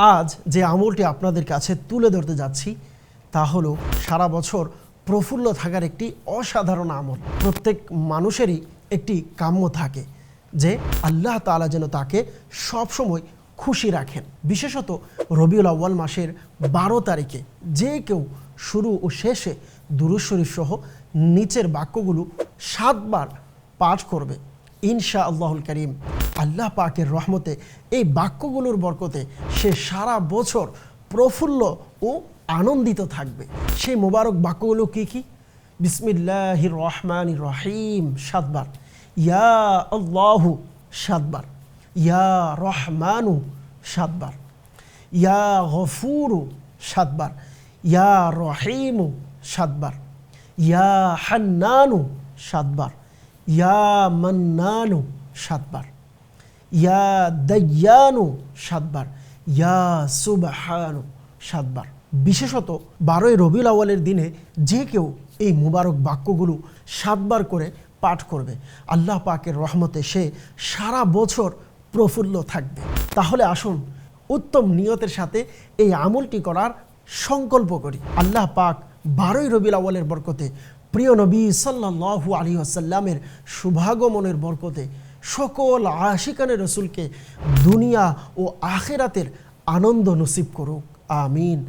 আজ যে আমলটি আপনাদের কাছে তুলে ধরতে যাচ্ছি তা হলো সারা বছর প্রফুল্ল থাকার একটি অসাধারণ আমল। প্রত্যেক মানুষেরই একটি কাম্য থাকে যে আল্লাহ তাআলা যেন তাকে সবসময় খুশি রাখেন। বিশেষত রবিউল আউয়াল মাসের 12 তারিখে যে কেউ শুরু ও শেষে দুরূদ শরীফ সহ নিচের বাক্যগুলো 7 বার পাঠ করবে, ইনশাআল্লাহুল কারীম আল্লাহ পাকের রহমতে এই বাক্যগুলোর বরকতে সে সারা বছর প্রফুল্ল ও আনন্দিত থাকবে। সেই মোবারক বাক্যগুলো কি কি? বিসমিল্লাহির রহমানির রহিম 7 বার, ইয়া আল্লাহু 7 বার, ইয়া রহমানু 7 বার, ইয়া গফুরু 7 বার, ইয়া রহিমু 7 বার, ইয়া হান্নানু 7 বার, ইয়া মান্নানু 7 বার, ইয়া দাইয়ানু 7 বার, ইয়া সুবহানু 7 বার। বিশেষত 12ই রবিউল আউয়ালের দিনে যে কেউ এই মুবারক বাক্যগুলো 7 বার করে পাঠ করবে, আল্লাহ পাকের রহমতে সে সারা বছর প্রফুল্ল থাকবে। তাহলে আসুন উত্তম নিয়তের সাথে এই আমলটি করার সংকল্প করি। আল্লাহ পাক 12ই রবিউল আউয়ালের বরকতে, প্রিয় নবী সাল্লাল্লাহু আলাইহি ওয়াসাল্লামের শুভাগমনের বরকতে সকল আশিকানে রসুলকে দুনিয়া ও আখিরাতের আনন্দ নসিব করুক, আমিন।